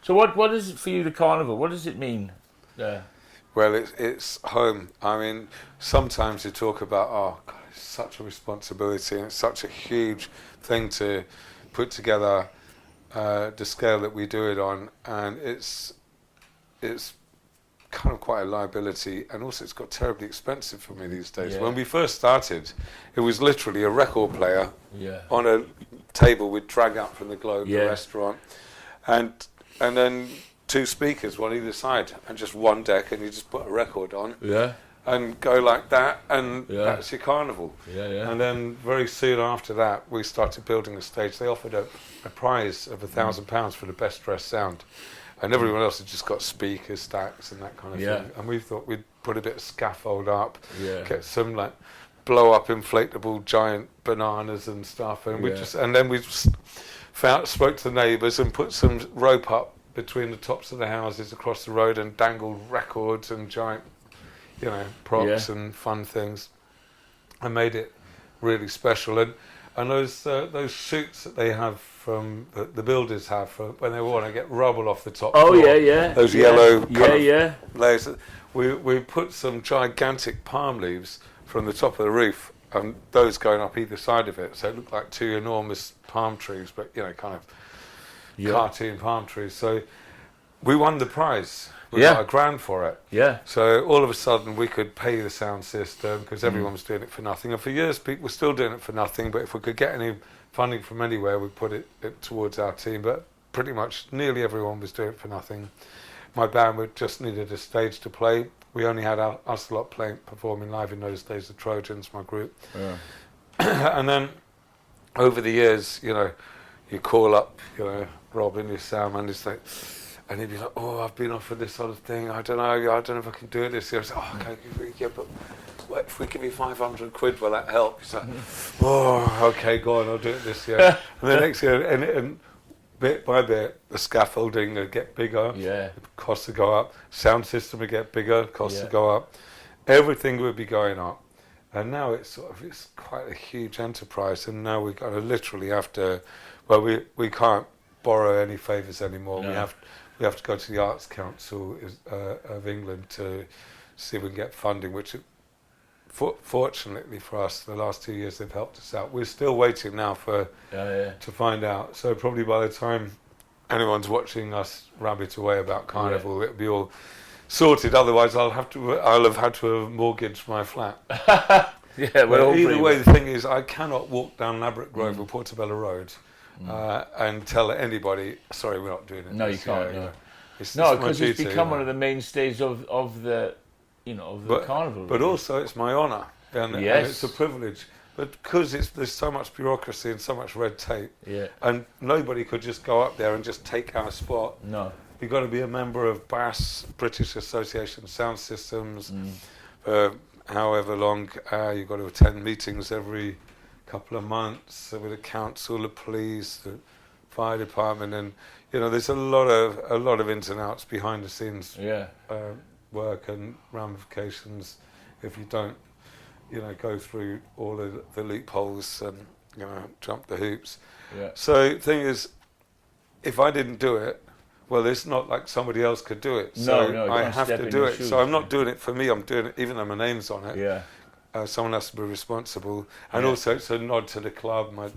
So what is it for you, the carnival? What does it mean? Well, it's home. I mean, sometimes you talk about, oh, God, it's such a responsibility and it's such a huge thing to put together the scale that we do it on, and it's kind of quite a liability, and also it's got terribly expensive for me these days. When we first started, it was literally a record player on a table we'd drag up from the Globe, the restaurant, and then 2 speakers, one either side, and just one deck, and you just put a record on, and go like that, and that's your carnival. And then very soon after that, we started building a stage. They offered a prize of £1,000 for the best dressed sound, and everyone else had just got speakers, stacks, and that kind of thing. And we thought we'd put a bit of scaffold up, get some like blow up inflatable giant bananas and stuff, and we spoke to the neighbours and put some rope up between the tops of the houses across the road and dangled records and giant, props and fun things, and made it really special. And those chutes that they have from the builders have for when they want to get rubble off the top floor. Those yellow layers. We put some gigantic palm leaves from the top of the roof, and those going up either side of it, so it looked like 2 enormous palm trees, but kind of cartoon palm trees. So we won the prize. We got £1,000 for it. So all of a sudden we could pay the sound system because everyone was doing it for nothing. And for years people were still doing it for nothing, but if we could get any funding from anywhere, we put it towards our team. But pretty much nearly everyone was doing it for nothing. My band just needed a stage to play. We only had us a lot performing live in those days, the Trojans, my group. And then over the years, you call up, Robin, your sound man, and he'd be like, oh, I've been offered this sort of thing. I don't know if I can do it this year. I said, oh, okay, but if we give you £500, will that help? He's like, oh, okay, go on, I'll do it this year. And the next year, and bit by bit, the scaffolding would get bigger, the costs would go up, sound system would get bigger, costs would go up, everything would be going up. And now it's quite a huge enterprise, and now we're going to literally have to, we can't borrow any favours anymore. No. We have to go to the Arts Council of England to see if we can get funding, which fortunately for us, the last 2 years they've helped us out. We're still waiting now to find out. So probably by the time anyone's watching us rabbit away about Carnival, it'll be all sorted. Otherwise, I'll have had to mortgage my flat. Either way, the thing is, I cannot walk down Ladbroke Grove or Portobello Road and tell anybody, sorry, we're not doing it. No, you can't. No, because it's become one of the mainstays of the carnival. But also, it's my honour, and it's a privilege. But because there's so much bureaucracy and so much red tape, and nobody could just go up there and just take our spot. No. You've got to be a member of BAS, British Association of Sound Systems, for however long. You've got to attend meetings every couple of months with the council, the police, the fire department, and there's a lot of ins and outs behind the scenes work and ramifications if you don't go through all of the loopholes and jump the hoops. So the thing is, if I didn't do it, well, it's not like somebody else could do it. So I have to do it. So I'm not doing it for me. I'm doing it even though my name's on it. Someone has to be responsible, and also it's a nod to the club, my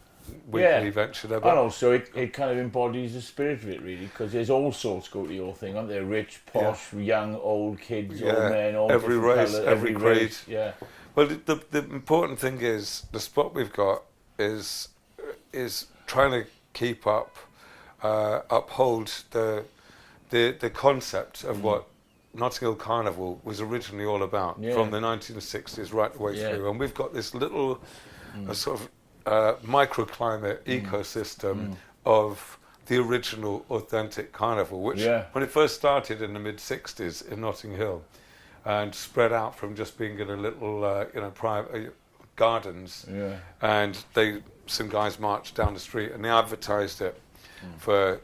weekly venture there. And also it kind of embodies the spirit of it, really, because there's all sorts go to your thing, aren't there? Rich, posh, young, old kids, old men, all every race, colour, every grade. Race, Well, the important thing is the spot we've got is trying to keep up, uphold the concept of what Notting Hill Carnival was originally all about, from the 1960s right the way through. And we've got this little sort of microclimate ecosystem of the original authentic carnival, which when it first started in the mid-60s in Notting Hill and spread out from just being in a little private gardens, and some guys marched down the street and they advertised it for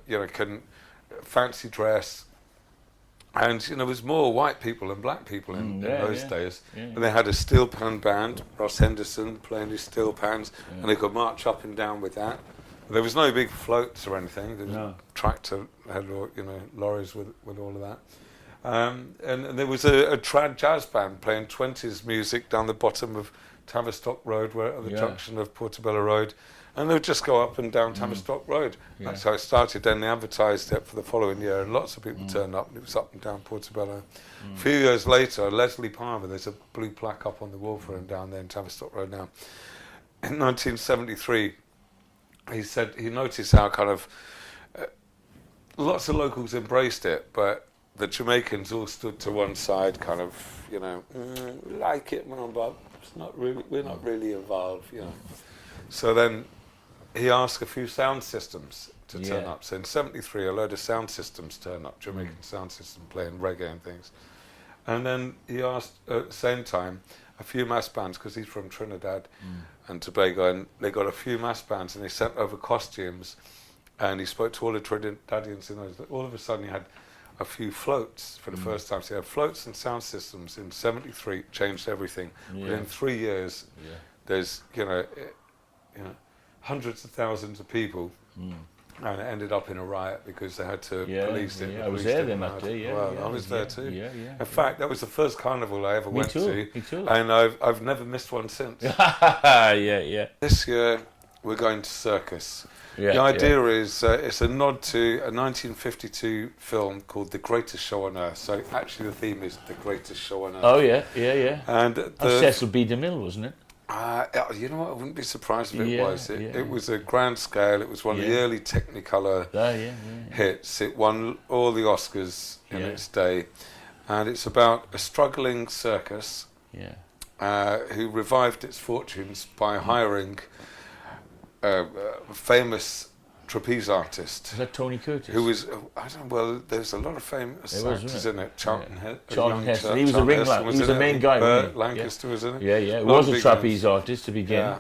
fancy dress. And there was more white people than black people in those days. And they had a steel pan band, Ross Henderson playing his steel pans, and they could march up and down with that. There was no big floats or anything. There was No. a tractor had, lorries with all of that. And there was a trad jazz band playing 20s music down the bottom of Tavistock Road, where at the junction of Portobello Road, and they would just go up and down Tavistock Road. Yeah. That's how it started. Then they advertised it for the following year, and lots of people turned up, and it was up and down Portobello. A few years later, Leslie Palmer, there's a blue plaque up on the wall for him down there in Tavistock Road now. In 1973, he said he noticed how kind of lots of locals embraced it, but the Jamaicans all stood to one side, kind of, like it, man, but it's not really, we're not really involved, So then he asked a few sound systems to turn up. So in 73, a load of sound systems turned up, Jamaican sound system playing reggae and things. And then he asked, at the same time, a few mass bands, because he's from Trinidad and Tobago, and they got a few mass bands, and they sent over costumes, and he spoke to all the Trinidadians, all of a sudden he had a few floats for the first time. So he had floats and sound systems in 73, changed everything. Within 3 years, there's, hundreds of thousands of people, and it ended up in a riot because they had to police it. I was there then that day, I was there too. In fact, that was the first carnival I ever went to. Me too. And I've never missed one since. This year, we're going to circus. The idea is it's a nod to a 1952 film called The Greatest Show on Earth. So actually the theme is The Greatest Show on Earth. Oh, yeah. And Cecil B. DeMille, wasn't it? You know what, I wouldn't be surprised if it was. It was a grand scale. It was one of the early Technicolor hits. It won all the Oscars in its day. And it's about a struggling circus who revived its fortunes by hiring a famous trapeze artist. Was that Tony Curtis? Who was, there's a lot of famous actors in it. Charlton Heston. He was a ring lad. He was the main guy. Burt Lancaster was in it. It was a trapeze artist to begin.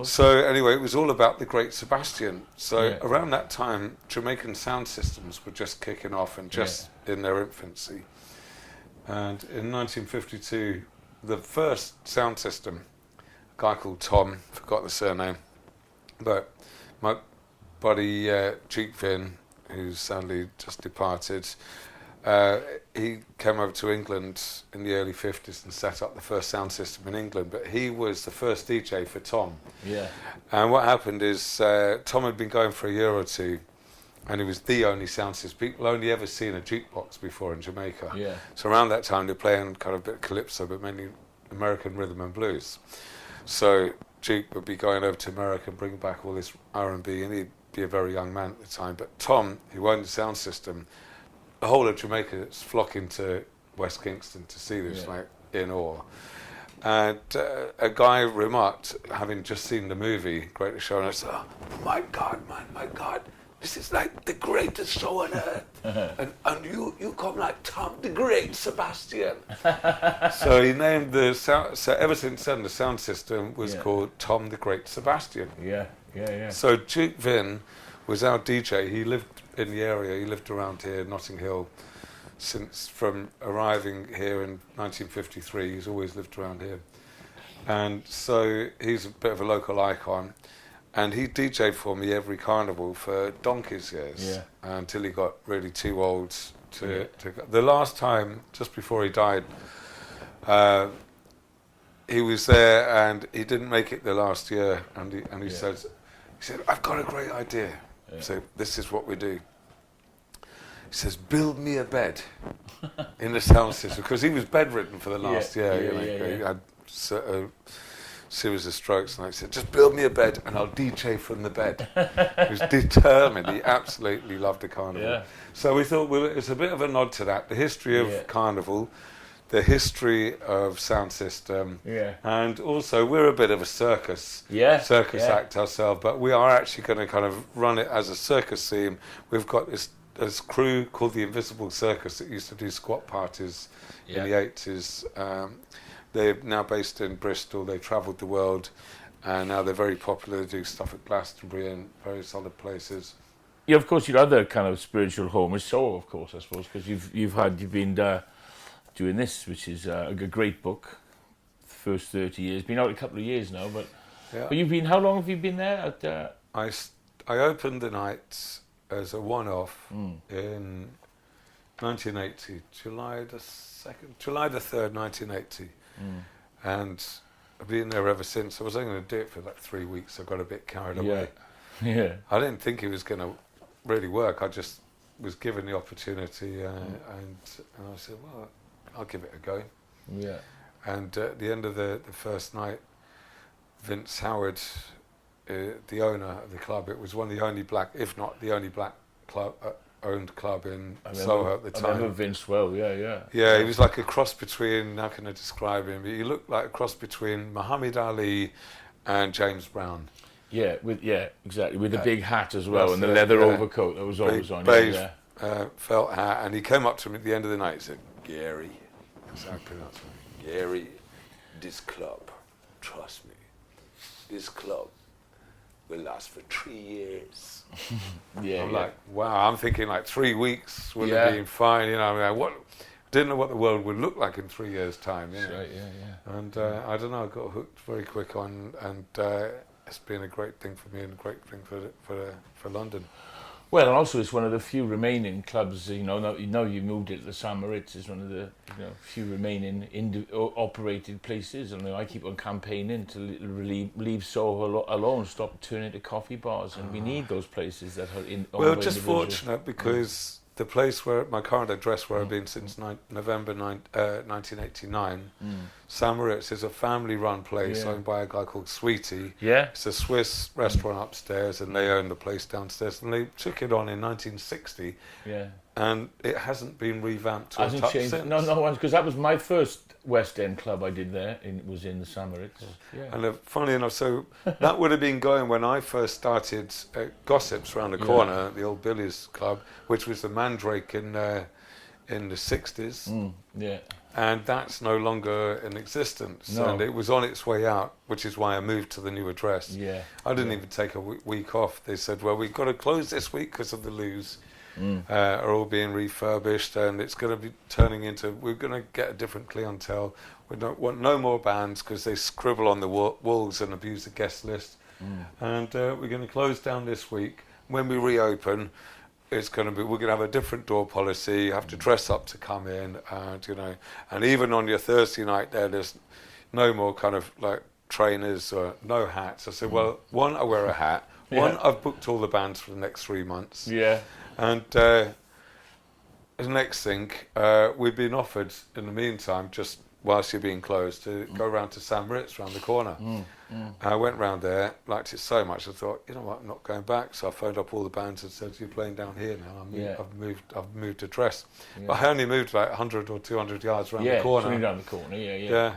So anyway, it was all about the Great Sebastian. So around that time, Jamaican sound systems were just kicking off and just in their infancy. And in 1952, the first sound system, a guy called Tom, forgot the surname, but my buddy Duke Vinn, who's sadly just departed, he came over to England in the early 50s and set up the first sound system in England, but he was the first DJ for Tom. And what happened is Tom had been going for a year or two, and he was the only sound system. People only ever seen a jukebox before in Jamaica. So around that time they're playing kind of a bit of calypso, but mainly American rhythm and blues. So Duke would be going over to America and bringing back all this R&B, and he'd be a very young man at the time. But Tom, who owned the sound system, the whole of Jamaica is flocking to West Kingston to see this, like in awe. And a guy remarked, having just seen the movie Greatest Show on Earth, "Oh my God, man, my God, this is like the greatest show on earth, and you come like Tom the Great Sebastian." So he named the sound. So ever since then, the sound system was called Tom the Great Sebastian. So Duke Vinn was our DJ. He lived in the area. He lived around here, Notting Hill, from arriving here in 1953. He's always lived around here, and so he's a bit of a local icon. And he DJ'd for me every carnival for donkey's years until he got really too old to go. The last time, just before he died, he was there and he didn't make it the last year. And he said, "I've got a great idea." So this is what we do. He says, "Build me a bed in the sound system," because he was bedridden for the last year. He had series of strokes, and I said, "Just build me a bed and I'll DJ from the bed." He was determined. He absolutely loved the carnival. So we thought, well, it's a bit of a nod to that, the history of carnival, the history of sound system, and also we're a bit of a circus act ourselves, but we are actually going to kind of run it as a circus theme. We've got this crew called the Invisible Circus that used to do squat parties in the 80s. They're now based in Bristol. They travelled the world, and now they're very popular. They do stuff at Glastonbury and very solid places. Yeah, of course, your other kind of spiritual home is Soho, of course, I suppose, because you've been doing this, which is a great book. The first 30 years, been out a couple of years now, but you've been. How long have you been there? I opened the night as a one-off in 1980, July the 3rd, 1980. And I've been there ever since. I was only going to do it for like 3 weeks. I got a bit carried away. Yeah. I didn't think it was going to really work. I just was given the opportunity and I said, well, I'll give it a go. Yeah. And at the end of the first night, Vince Howard, the owner of the club, it was one of the only black, if not the only black club owned club in Soho at the time. I remember Vince well, yeah. Yeah, he was like a cross between, how can I describe him? He looked like a cross between Muhammad Ali and James Brown. Yeah, exactly, with the big hat as well, and the leather overcoat that was always on. Beige felt hat, and he came up to me at the end of the night. He said, "Gary," exactly that's right. "Gary, this club, trust me, this club will last for 3 years." I'm like, wow. I'm thinking like 3 weeks would have been fine. You know, I mean, didn't know what the world would look like in 3 years' time. You know? Right, yeah. And I don't know. I got hooked very quick on, and it's been a great thing for me and a great thing for London. Well, and also it's one of the few remaining clubs. You know you moved it to the St Moritz. It's one of the few remaining operated places. And I keep on campaigning to leave Soho alone, stop turning to coffee bars, and we need those places that are in. Well, just fortunate because the place where my current address, where I've been since November 1989, St Moritz is a family-run place owned by a guy called Sweetie. Yeah, it's a Swiss restaurant upstairs, and they own the place downstairs. And they took it on in 1960. Yeah, and it hasn't been revamped or touched since. No, because that was my first West End club I did there. It was in the St Moritz. Yeah. And funny enough, so that would have been going when I first started Gossips around the corner, the old Billy's club, which was the Mandrake in the 60s. And that's no longer in existence. No. And it was on its way out, which is why I moved to the new address. Yeah. I didn't even take a week off. They said, well, we've got to close this week because of the loos. Are all being refurbished, and it's going to be turning into, we're going to get a different clientele. We don't want no more bands because they scribble on the walls and abuse the guest list. And we're going to close down this week. When we reopen, it's going to be, we're going to have a different door policy. You have to dress up to come in, and and even on your Thursday night there's no more kind of like trainers or no hats. I said, well, one, I wear a hat. One, I've booked all the bands for the next 3 months. Yeah. And the next thing, we've been offered in the meantime, just whilst you're being closed, to go round to St Moritz round the corner. I went round there, liked it so much, I thought, you know what, I'm not going back. So I phoned up all the bands and said, you're playing down here now. I've moved address. But I only moved like 100 or 200 yards round the corner. Yeah, round the corner, yeah.